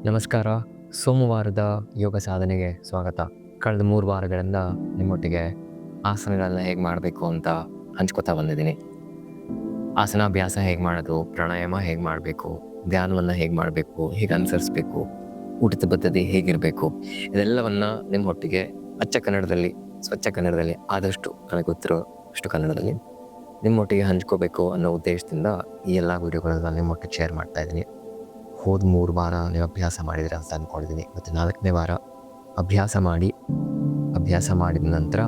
ನಮಸ್ಕಾರ. ಸೋಮವಾರದ ಯೋಗ ಸಾಧನೆಗೆ ಸ್ವಾಗತ. ಕಳೆದ 3 ವಾರಗಳಿಂದ ನಿಮ್ಮೊಟ್ಟಿಗೆ ಆಸನಗಳನ್ನ ಹೇಗೆ ಮಾಡಬೇಕು ಅಂತ ಹಂಚ್ಕೋತಾ ಬಂದಿದ್ದೀನಿ. ಆಸನಾಭ್ಯಾಸ ಹೇಗೆ ಮಾಡೋದು, ಪ್ರಾಣಾಯಾಮ ಹೇಗೆ ಮಾಡಬೇಕು, ಧ್ಯಾನವನ್ನು ಹೇಗೆ ಮಾಡಬೇಕು, ಹೇಗೆ ಅನುಸರಿಸಬೇಕು, ಊಟದ ಪದ್ಧತಿ ಹೇಗಿರಬೇಕು, ಇದೆಲ್ಲವನ್ನು ನಿಮ್ಮೊಟ್ಟಿಗೆ ಅಚ್ಚ ಕನ್ನಡದಲ್ಲಿ, ಸ್ವಚ್ಛ ಕನ್ನಡದಲ್ಲಿ, ಆದಷ್ಟು ನನಗೆ ಗೊತ್ತಿರೋ ಅಷ್ಟು ಕನ್ನಡದಲ್ಲಿ ನಿಮ್ಮೊಟ್ಟಿಗೆ ಹಂಚ್ಕೋಬೇಕು ಅನ್ನೋ ಉದ್ದೇಶದಿಂದ ಈ ಎಲ್ಲ ವೀಡಿಯೋಗಳನ್ನ ನಿಮ್ಮೊಟ್ಟಿಗೆ ಶೇರ್ ಮಾಡ್ತಾ ಇದ್ದೀನಿ. ಹೋದ 3 ವಾರ ನೀವು ಅಭ್ಯಾಸ ಮಾಡಿದಿರ ಅಂತ ಅಂದ್ಕೊಂಡಿದ್ದೀನಿ. ಮತ್ತು 4ನೇ ವಾರ ಅಭ್ಯಾಸ ಮಾಡಿದ ನಂತರ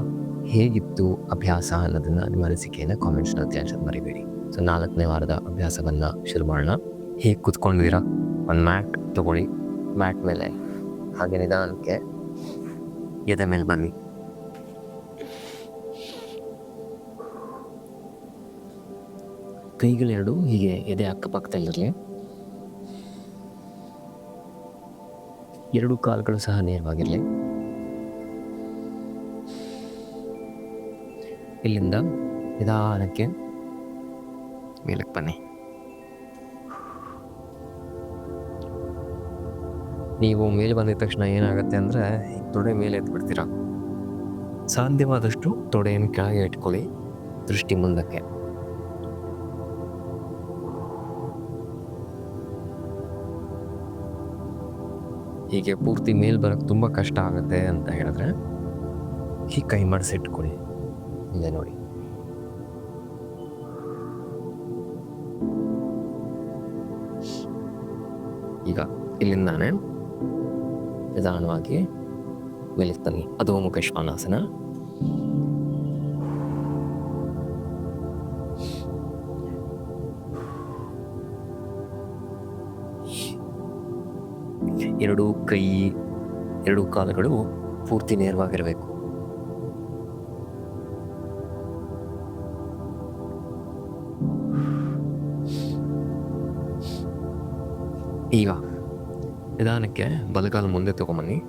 ಹೇಗಿತ್ತು ಅಭ್ಯಾಸ ಅನ್ನೋದನ್ನು ನಿಮ್ಮ ಅನಿಸಿಕೆಯನ್ನು ಕಾಮೆಂಟ್ಸ್ನಲ್ಲಿ ತಿಳಿಸೋದು ಮರಿಬೇಡಿ. ಸೊ 4ನೇ ವಾರದ ಅಭ್ಯಾಸವನ್ನು ಶುರು ಮಾಡೋಣ. ಹೇಗೆ ಕೂತ್ಕೊಂಡಿದ್ದೀರಾ, ಒಂದು ಮ್ಯಾಟ್ ತೊಗೊಳ್ಳಿ. ಮ್ಯಾಟ್ ಮೇಲೆ ಹಾಗೆ ನಿಧಾನಕ್ಕೆ ಎದೆ ಮೇಲೆ ಬನ್ನಿ. ಕೈಗಳೆರಡು ಹೀಗೆ ಎದೆ ಅಕ್ಕಪಕ್ಕದಲ್ಲಿರಲಿ. 2 ಕಾಲುಗಳು ಸಹ ನೇರವಾಗಿರಲಿ. ಇಲ್ಲಿಂದ ನಿಧಾನಕ್ಕೆ ಮೇಲಕ್ಕೆ ಬನ್ನಿ. ನೀವು ಮೇಲೆ ಬಂದಿದ ತಕ್ಷಣ ಏನಾಗುತ್ತೆ ಅಂದರೆ ತೊಡೆ ಮೇಲೆ ಎತ್ಬಿಡ್ತೀರ. ಸಾಧ್ಯವಾದಷ್ಟು ತೊಡೆಯನ್ನು ಕೆಳಗೆ ಇಟ್ಕೊಳ್ಳಿ, ದೃಷ್ಟಿ ಮುಂದಕ್ಕೆ. ಹೀಗೆ ಪೂರ್ತಿ ಮೇಲೆ ಬರೋಕ್ಕೆ ತುಂಬ ಕಷ್ಟ ಆಗುತ್ತೆ ಅಂತ ಹೇಳಿದ್ರೆ ಹೀಗೆ ಕೈ ಮಾಡಿಸಿಟ್ಕೊಳ್ಳಿ. ಇಲ್ಲೇ ನೋಡಿ, ಈಗ ಇಲ್ಲಿಂದಾನೆ ನಿಧಾನವಾಗಿ ಮೇಲೆ ತನ್ನಿ. ಅಧೋಮುಖ ಶ್ವಾನಾಸನ. ಎರಡು ಕಾಲುಗಳು ಪೂರ್ತಿ ನೇರವಾಗಿರಬೇಕು. ಈಗ ನಿಧಾನಕ್ಕೆ ಬಲಗಾಲು ಮುಂದೆ ತಗೊಂಬನ್ನಿ.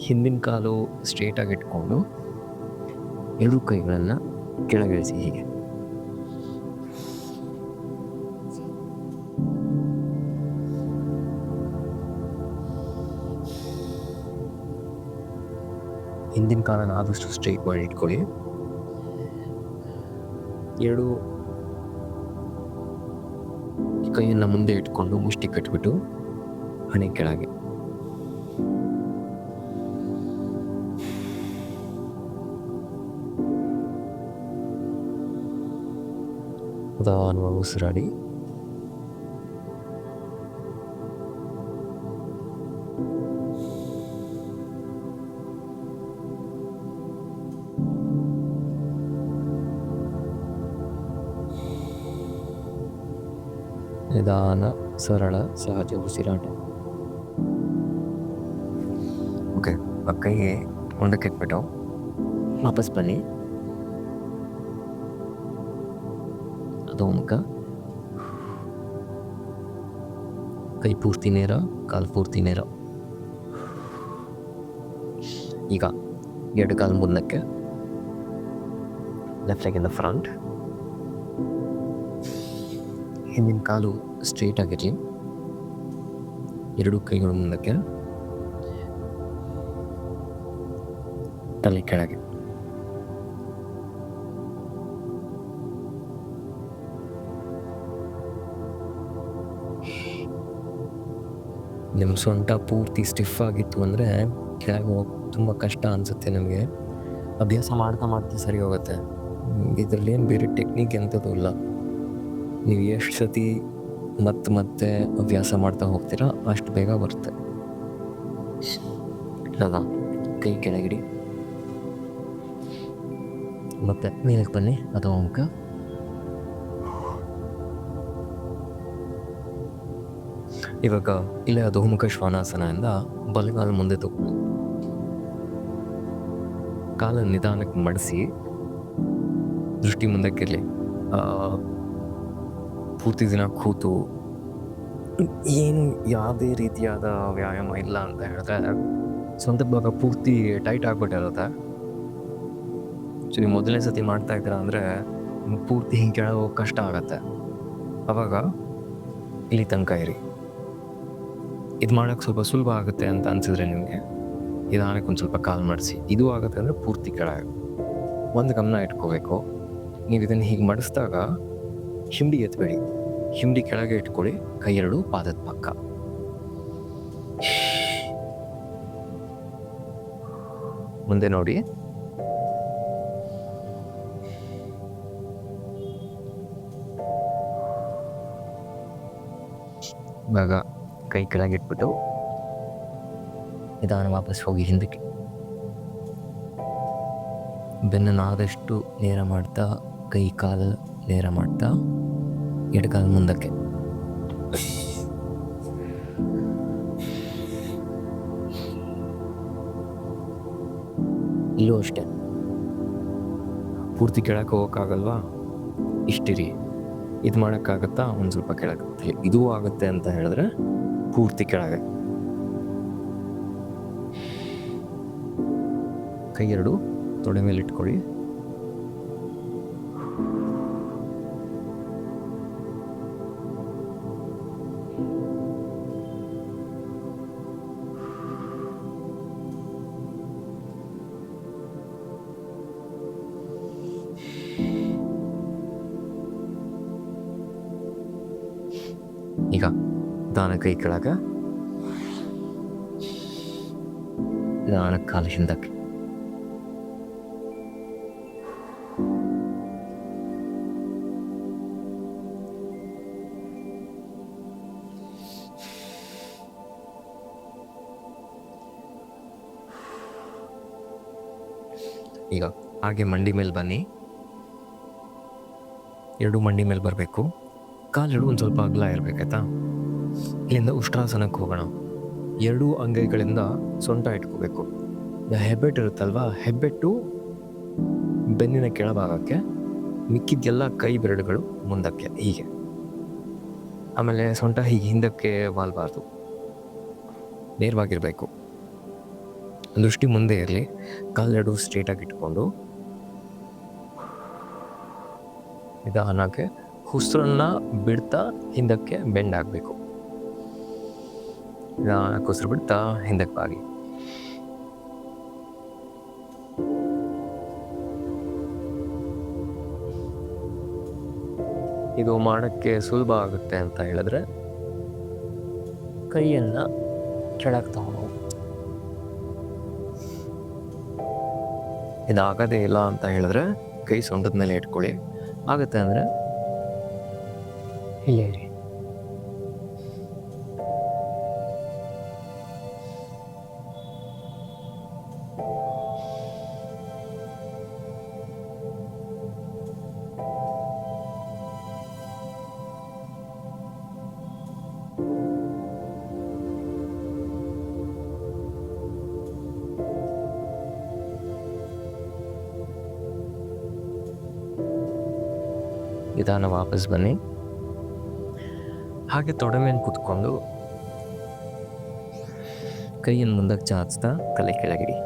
ಹಿಂದಿನ ಕಾಲು ಸ್ಟ್ರೇಟಾಗಿ ಇಟ್ಕೊಂಡು 2 ಕೈಗಳನ್ನು ಕೆಳಗಿಳಿಸಿ. ಹೀಗೆ ಹಿಂದಿನ ಕಾಲನ್ನು ಆದಷ್ಟು ಸ್ಟ್ರೈಟ್ ಮಾಡಿ ಇಟ್ಕೊಳ್ಳಿ. 2 ಕೈಯನ್ನು ಮುಂದೆ ಇಟ್ಕೊಂಡು ಮುಷ್ಟಿ ಕಟ್ಬಿಟ್ಟು ಹಣೆ ಕೆಳಗೆ. ನಿಧಾನವಾಗಿ ಉಸಿರಾಡಿ. ನಿಧಾನ, ಸರಳ, ಸಹಜ ಉಸಿರಾಟ. ಓಕೆ, ಆ ಕೈಗೆ ಮುಂದಕ್ಕೆ ಇಟ್ಬಿಟ್ಟು ವಾಪಸ್ ಬನ್ನಿ. ಅಧೋಮುಖ. ಕೈ ಪೂರ್ತಿ ನೇರ, ಕಾಲು ಪೂರ್ತಿ ನೇರ. ಈಗ 2 ಕಾಲು ಮುಂದಕ್ಕೆ, left leg in the front. ಹಿಂದಿನ ಕಾಲು ಸ್ಟ್ರೇಟ್ ಆಗಿರಲಿ. 2 ಕೈಗಳು ಮುಂದಕ್ಕೆ, ತಲೆ ಕೆಳಗೆ. ನಿಮ್ಮ ಸೊಂಟ ಪೂರ್ತಿ ಸ್ಟಿಫ್ ಆಗಿತ್ತು ಅಂದರೆ ಕೆಳಗೆ ಹೋಗಿ ತುಂಬ ಕಷ್ಟ ಅನಿಸುತ್ತೆ ನಮಗೆ. ಅಭ್ಯಾಸ ಮಾಡ್ತಾ ಸರಿ ಹೋಗುತ್ತೆ. ಇದರಲ್ಲಿ ಏನು ಬೇರೆ ಟೆಕ್ನಿಕ್ ಎಂಥದ್ದು ಇಲ್ಲ. ನೀವು ಎಷ್ಟು ಸತಿ ಮತ್ತೆ ಅಭ್ಯಾಸ ಮಾಡ್ತಾ ಹೋಗ್ತೀರಾ ಅಷ್ಟು ಬೇಗ ಬರುತ್ತೆ. ಅಲ್ಲ, ಕೈ ಕೆಳಗಿಡಿ, ಮತ್ತೆ ಮೇಲಕ್ಕೆ ಬನ್ನಿ. ಅಧೋಮುಖ. ಇವಾಗ ಇಲ್ಲೇ ಅಧೋಮುಖ ಶ್ವಾನಾಸನದಿಂದ ಬಲಗಾಲು ಮುಂದೆ ತಗೊಂಡು ಕಾಲನ್ನು ನಿಧಾನಕ್ಕೆ ಮಡಿಸಿ, ದೃಷ್ಟಿ ಮುಂದಕ್ಕಿರಲಿ. ಪೂರ್ತಿ ದಿನ ಕೂತು ಏನು ಯಾವುದೇ ರೀತಿಯಾದ ವ್ಯಾಯಾಮ ಇಲ್ಲ ಅಂತ ಹೇಳಿದ್ರೆ ಸ್ವಂತ ಭಾಗ ಪೂರ್ತಿ ಟೈಟ್ ಆಗಿಬಿಟ್ಟಿರುತ್ತೆ. ಸೊ ನೀವು ಮೊದಲನೇ ಸತಿ ಮಾಡ್ತಾ ಇದ್ದೀರಾ ಅಂದರೆ ಪೂರ್ತಿ ಹಿಂಗೆ ಕೆಳಗೆ ಹೋಗಿ ಕಷ್ಟ ಆಗುತ್ತೆ. ಆವಾಗ ಇಲ್ಲಿ ತನಕ ಇರಿ. ಇದು ಮಾಡೋಕ್ಕೆ ಸ್ವಲ್ಪ ಸುಲಭ ಆಗುತ್ತೆ ಅಂತ ಅನಿಸಿದ್ರೆ ನಿಮಗೆ ನಿಧಾನಕ್ಕೆ ಒಂದು ಸ್ವಲ್ಪ ಕಾಲು ಮಾಡಿಸಿ. ಇದು ಆಗುತ್ತೆ ಅಂದರೆ ಪೂರ್ತಿ ಕೆಳಗೆ. ಒಂದು ಗಮನ ಇಟ್ಕೋಬೇಕು, ನೀವು ಇದನ್ನು ಹೀಗೆ ಮಾಡಿಸಿದಾಗ ಹಿಂಡಿ ಎತ್ತಬೇಡಿ, ಹಿಂಡಿ ಕೆಳಗೆ ಇಟ್ಕೊಳ್ಳಿ, ಕೈ ಎರಡು ಪಾದದ ಪಕ್ಕ. ಮುಂದೆ ನೋಡಿ, ಇವಾಗ ಕೈ ಕೆಳಗೆ ಇಟ್ಬಿಟ್ಟು ನಿಧಾನ ವಾಪಸ್ ಹೋಗಿ ಹಿಂದಕ್ಕೆ. ಬೆನ್ನನ್ನು ಆದಷ್ಟು ನೇರ ಮಾಡ್ತಾ, ಕೈ ಕಾಲು ನೇರ ಮಾಡ್ತಾ, ಎಡಕಾಲು ಮುಂದಕ್ಕೆ. ಇಲ್ಲೂ ಅಷ್ಟೇ, ಪೂರ್ತಿ ಕೆಳಕ್ಕೆ ಹೋಗೋಕ್ಕಾಗಲ್ವಾ, ಇಷ್ಟಿರಿ. ಇದು ಮಾಡೋಕ್ಕಾಗತ್ತಾ, ಒಂದು ಸ್ವಲ್ಪ ಕೆಳಗೆ. ಇದೂ ಆಗುತ್ತೆ ಅಂತ ಹೇಳಿದ್ರೆ ಪೂರ್ತಿ ಕೆಳಗೆ. ಕೈ ಎರಡು ತೊಡೆ ಮೇಲೆ ಇಟ್ಕೊಳ್ಳಿ. ಈಗ ದಾನ ಕೈ ಕೆಳಗೆ, ದಾನ ಕಾಲು ಹಿಂದಕ್ಕೆ. ಈಗ ಹಾಗೆ ಮಂಡಿ ಮೇಲೆ ಬನ್ನಿ, ಎರಡು ಮಂಡಿ ಮೇಲೆ ಬರಬೇಕು. ಕಾಲೆರಡು ಒಂದು ಸ್ವಲ್ಪ ಅಗಲ ಇರಬೇಕಾಯ್ತಾ. ಇಲ್ಲಿಂದ ಉಷ್ಟ್ರಾಸನಕ್ಕೆ ಹೋಗೋಣ. ಎರಡೂ ಅಂಗೈಗಳಿಂದ ಸೊಂಟ ಇಟ್ಕೋಬೇಕು. ಹೆಬ್ಬೆಟ್ಟು ಇರುತ್ತಲ್ವ, ಹೆಬ್ಬೆಟ್ಟು ಬೆನ್ನಿನ ಕೆಳಭಾಗಕ್ಕೆ, ಮಿಕ್ಕಿದ್ದೆಲ್ಲ ಕೈ ಬೆರಳುಗಳು ಮುಂದಕ್ಕೆ, ಹೀಗೆ. ಆಮೇಲೆ ಸೊಂಟ ಹೀಗೆ ಹಿಂದಕ್ಕೆ ವಾಲ್ಬಾರ್ದು, ನೇರವಾಗಿರಬೇಕು. ದೃಷ್ಟಿ ಮುಂದೆ ಇರಲಿ. ಕಾಲೆರಡು ಸ್ಟ್ರೇಟಾಗಿ ಇಟ್ಕೊಂಡು ನಿಧಾನಕ್ಕೆ ಉಸಿರನ್ನ ಬಿಡ್ತಾ ಹಿಂದಕ್ಕೆ ಬೆಂಡ್ ಆಗಬೇಕು. ನಿಧಾನಕ್ಕೆ ಉಸಿರು ಬಿಡ್ತಾ ಹಿಂದಕ್ಕೆ ಬಾಗಿ. ಇದು ಮಾಡೋಕ್ಕೆ ಸುಲಭ ಆಗುತ್ತೆ ಅಂತ ಹೇಳಿದ್ರೆ ಕೈಯನ್ನು ಕೆಳಗೆ ತಗೊಂಡು, ಇದಾಗದೇ ಇಲ್ಲ ಅಂತ ಹೇಳಿದ್ರೆ ಕೈ ಸೊಂಟದ ಮೇಲೆ ಇಟ್ಕೊಳ್ಳಿ. ಆಗುತ್ತೆ ಅಂದರೆ ಇಲ್ಲೇ ಇರಿ. ನಿಧಾನ ವಾಪಸ್ ಬನ್ನಿ. ಹಾಗೆ ತೊಡೆ ಮೇಲೆ ಕೂತ್ಕೊಂಡು ಕೈಯನ್ನು ಮುಂದಕ್ಕೆ ಚಾಚ್ತಾ ತಲೆ ಕೆಳಗಿಡಿ.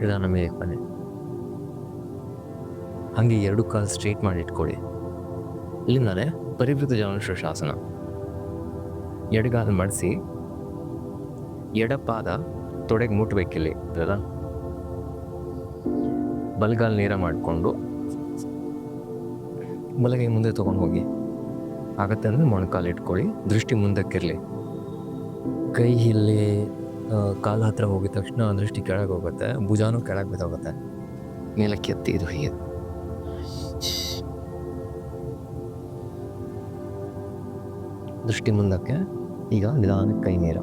ನಿಧಾನ ಮೇಲೆ ಬನ್ನಿ. ಹಾಗೆ ಎರಡು ಕಾಲು ಸ್ಟ್ರೇಟ್ ಮಾಡಿ ಇಟ್ಕೊಳ್ಳಿ. ಇಲ್ಲಿಂದಲೇ ಪರಿವೃತ ಜಾನುಶ್ವಾಸಾಸನ. ಎಡಗಾಲು ಮಾಡಿಸಿ, ಎಡಪಾದ ತೊಡೆಗೆ ಮುಟ್ಬೇಕಿಲ್ಲಿ ಅಲ್ಲ. ಬಲಗಾಲು ನೇರ ಮಾಡಿಕೊಂಡು ಬಲಗೈ ಮುಂದೆ ತೊಗೊಂಡು ಹೋಗಿ. ಆಗತ್ತೆ ಅಂದರೆ ಮೊಣಕಾಲು ಇಟ್ಕೊಳ್ಳಿ, ದೃಷ್ಟಿ ಮುಂದಕ್ಕಿರಲಿ. ಕೈ ಇಲ್ಲಿ ಕಾಲು ಹತ್ರ ಹೋಗಿದ ತಕ್ಷಣ ದೃಷ್ಟಿ ಕೆಳಗೆ ಹೋಗುತ್ತೆ, ಭುಜಾನೂ ಕೆಳಗೆ ಬಿದ್ದೋಗುತ್ತೆ. ಮೇಲಕ್ಕೆ ಎತ್ತಿ ಇದು ಹೀಗೆ. ದೃಷ್ಟಿ ಮುಂದಕ್ಕೆ. ಈಗ ನಿಧಾನಕ್ಕೆ ಕೈ ನೇರ.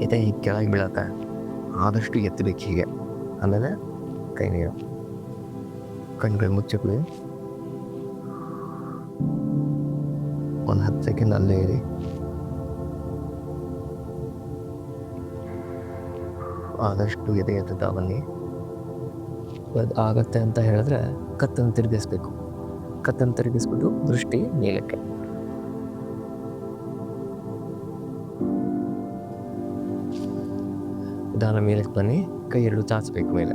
ಇದೆ ಹೀಗೆ ಕೆಳಗೆ ಬೀಳತ್ತೆ, ಆದಷ್ಟು ಎತ್ತಬೇಕು ಹೀಗೆ. ಆಮೇಲೆ ಕೈ ನೀರು ಕಣ್ಗಳು ಮುಚ್ಚಿಕೊಳ್ಳಿ. ಒಂದು 10 ಸೆಕೆಂಡ್ ಅಲ್ಲೇ ಇರಿ. ಆದಷ್ಟು ಎದೆ ಎತ್ತುತ್ತಾ ಬನ್ನಿ. ಅದು ಆಗತ್ತೆ ಅಂತ ಹೇಳಿದ್ರೆ ಕತ್ತನ್ನು ತಿರುಗಿಸ್ಬೇಕು. ಕತ್ತನ್ನು ತಿರುಗಿಸ್ಬಿಟ್ಟು ದೃಷ್ಟಿ ಮೇಲಕ್ಕೆ. ನಿಧಾನ ಮೇಲಕ್ಕೆ ಬನ್ನಿ. ಕೈ ಎರಡು ಚಾಚಬೇಕು ಮೇಲೆ,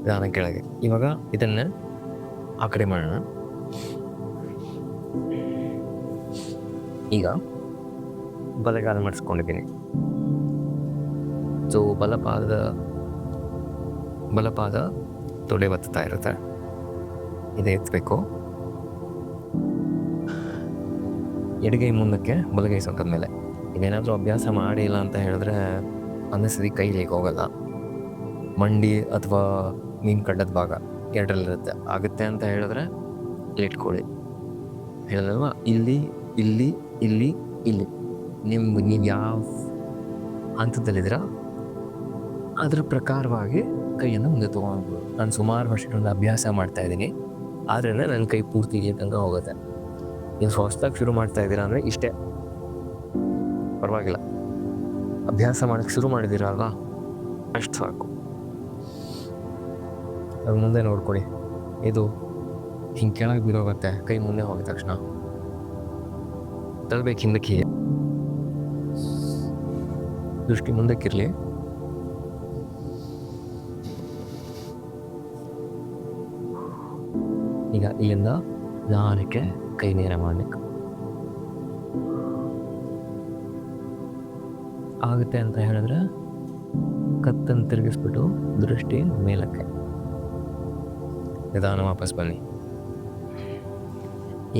ನಿಧಾನ ಕೆಳಗೆ. ಇವಾಗ ಇದನ್ನ ಆ ಕಡೆ ಮಾಡೋಣ. ಈಗ ಬಲಗಾಲ ಮಾಡಿಸ್ಕೊಂಡಿದ್ದೀನಿ. ಸೊ ಬಲಪಾದ ತೊಡೆ ಒತ್ತಾ ಇರುತ್ತೆ, ಇದೆ ಎತ್ತಬೇಕು. ಎಡಗೈ ಮುಂದಕ್ಕೆ, ಬಲಗೈ ಸೊಂಟದ ಮೇಲೆ. ಇದೇನಾದರೂ ಅಭ್ಯಾಸ ಮಾಡಿಲ್ಲ ಅಂತ ಹೇಳಿದ್ರೆ ಅನ್ನಿಸಿದ ಕೈ ಹೇಗೆ ಹೋಗಲ್ಲ. ಮಂಡಿ ಅಥವಾ ಮೀನು ಕಡ್ಡದ ಭಾಗ ಎರಡರಲ್ಲಿರುತ್ತೆ. ಆಗುತ್ತೆ ಅಂತ ಹೇಳಿದ್ರೆ ಇಟ್ಕೊಳ್ಳಿ. ಹೇಳಿದಲ್ವ, ಇಲ್ಲಿ ಇಲ್ಲಿ ಇಲ್ಲಿ ಇಲ್ಲಿ ನೀವು ಯಾವ ಹಂತದಲ್ಲಿದ್ದೀರ ಅದ್ರ ಪ್ರಕಾರವಾಗಿ ಕೈಯನ್ನು ಮುಂದೆ ತೊಗೊಳ್ಬೋದು. ನಾನು ಸುಮಾರು ವರ್ಷಗಳಿಂದ ಅಭ್ಯಾಸ ಮಾಡ್ತಾ ಇದ್ದೀನಿ, ಆದರೆ ನನ್ನ ಕೈ ಪೂರ್ತಿ ಇಲ್ಲಿ ತನಕ ಹೋಗುತ್ತೆ. ನೀವು ಹೊಸದಾಗಿ ಶುರು ಮಾಡ್ತಾ ಇದ್ದೀರಾ ಅಂದರೆ ಇಷ್ಟೇ, ಪರವಾಗಿಲ್ಲ. ಅಭ್ಯಾಸ ಮಾಡೋಕ್ಕೆ ಶುರು ಮಾಡಿದ್ದೀರಲ್ವಾ, ಅಷ್ಟು ಸಾಕು. ಅದು ಮುಂದೆ ನೋಡ್ಕೊಳ್ಳಿ. ಇದು ಹಿಂಗೆ ಕೆಳಗೆ ಬಿಡೋಗುತ್ತೆ. ಕೈ ಮುಂದೆ ಹೋಗಿದ ತಕ್ಷಣ ತರಬೇಕು ಹಿಂದಕ್ಕೆ. ದೃಷ್ಟಿ ಮುಂದಕ್ಕಿರಲಿ. ಈಗ ಇಲ್ಲಿಂದ ನಿಧಾನಕ್ಕೆ ಕೈ ನೇರ ಮಾಡಬೇಕು. ಆಗುತ್ತೆ ಅಂತ ಹೇಳಿದ್ರೆ ಕತ್ತನ್ನು ತಿರುಗಿಸ್ಬಿಟ್ಟು ದೃಷ್ಟಿ ಮೇಲಕ್ಕೆ. ನಿಧಾನ ವಾಪಸ್ ಬನ್ನಿ.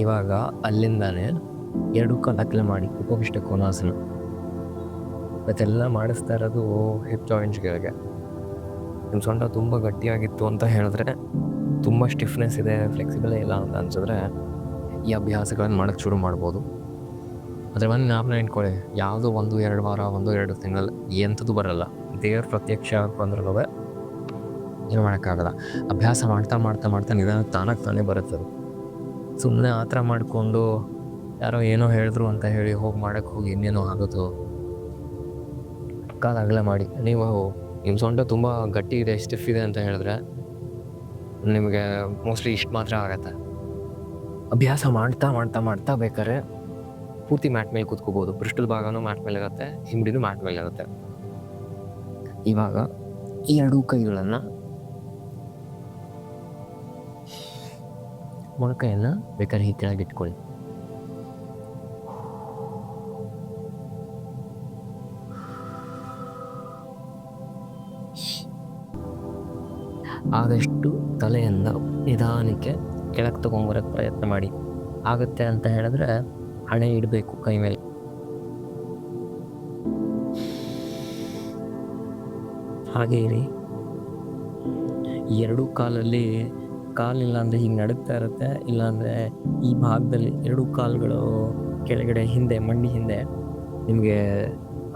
ಇವಾಗ ಅಲ್ಲಿಂದಾನೆ 2 ಕಾಲು ಅಗಲ ಮಾಡಿ ಉಪವಿಷ್ಟ ಕೋನಾಸನ. ಮತ್ತೆಲ್ಲ ಮಾಡಿಸ್ತಾ ಇರೋದು ಹಿಪ್ ಜಾಯಿಂಟ್ಸ್ಗಳಿಗೆ. ನಿಮ್ಮ ಸೊಂಟ ತುಂಬ ಗಟ್ಟಿಯಾಗಿತ್ತು ಅಂತ ಹೇಳಿದ್ರೆ, ತುಂಬ ಸ್ಟಿಫ್ನೆಸ್ ಇದೆ, ಫ್ಲೆಕ್ಸಿಬಲೇ ಇಲ್ಲ ಅಂತ ಅನ್ಸಿದ್ರೆ ಈ ಅಭ್ಯಾಸಗಳನ್ನು ಮಾಡೋಕ್ಕೆ ಶುರು ಮಾಡ್ಬೋದು. ಆದರೆ ಒಂದು ಜ್ಞಾಪನ ಇಟ್ಕೊಳ್ಳಿ, ಯಾವುದೋ 1-2 ವಾರ, 1-2 ತಿಂಗಳು ಎಂಥದ್ದು ಬರಲ್ಲ. ದೇವ್ರ ಪ್ರತ್ಯಕ್ಷ ಬಂದ್ರೂ ಏನು ಮಾಡೋಕ್ಕಾಗಲ್ಲ. ಅಭ್ಯಾಸ ಮಾಡ್ತಾ ಮಾಡ್ತಾ ಮಾಡ್ತಾ ನಿಧಾನ ತಾನಾಗಿ ಬರುತ್ತದೆ. ಸುಮ್ಮನೆ ಆ ಥರ ಮಾಡಿಕೊಂಡು ಯಾರೋ ಏನೋ ಹೇಳಿದ್ರು ಅಂತ ಹೇಳಿ ಮಾಡೋಕ್ಕೆ ಹೋಗಿ ಇನ್ನೇನೋ ಆಗೋದು. ಕಾಲು ಅಗಲ ಮಾಡಿ. ನೀವು ನಿಮ್ಮ ಸೊಂಟ ತುಂಬ ಗಟ್ಟಿ ಇದೆ, ಸ್ಟಿಫ್ ಇದೆ ಅಂತ ಹೇಳಿದ್ರೆ ನಿಮಗೆ ಮೋಸ್ಟ್ಲಿ ಇಷ್ಟು ಮಾತ್ರ ಆಗತ್ತೆ. ಅಭ್ಯಾಸ ಮಾಡ್ತಾ ಮಾಡ್ತಾ ಮಾಡ್ತಾ ಬೇಕಾದ್ರೆ ಪೂರ್ತಿ ಮ್ಯಾಟ್ ಮೇಲೆ ಕೂತ್ಕೋಬೋದು. ಪೃಷ್ಠದ ಭಾಗನೂ ಮ್ಯಾಟ್ ಮೇಲೆ ಇರುತ್ತೆ, ಹಿಂಬಡಿನೂ ಮ್ಯಾಟ್ ಮೇಲೆ ಇರುತ್ತೆ. ಇವಾಗ ಈ 2 ಕೈಗಳನ್ನು ಮೊಣಕೈಯನ್ನು ಬೇಕಾದ್ರೆ ಈ ಕೆಳಗೆ ಇಟ್ಕೊಳ್ಳಿ. ಆದಷ್ಟು ತಲೆಯಿಂದ ನಿಧಾನಕ್ಕೆ ಕೆಳಗೆ ತೊಗೊಂಬರೋಕ್ಕೆ ಪ್ರಯತ್ನ ಮಾಡಿ. ಆಗುತ್ತೆ ಅಂತ ಹೇಳಿದ್ರೆ ಹಣೆ ಇಡಬೇಕು ಕೈ ಮೇಲೆ. ಹಾಗೆ ಇರಿ. 2 ಕಾಲಲ್ಲಿ ಕಾಲಿಲ್ಲ ಅಂದರೆ ಹೀಗೆ ನಡುಗ್ತಾ ಇರುತ್ತೆ. ಇಲ್ಲಾಂದರೆ ಈ ಭಾಗದಲ್ಲಿ 2 ಕಾಲುಗಳು ಕೆಳಗಡೆ ಹಿಂದೆ, ಮಂಡಿ ಹಿಂದೆ ನಿಮಗೆ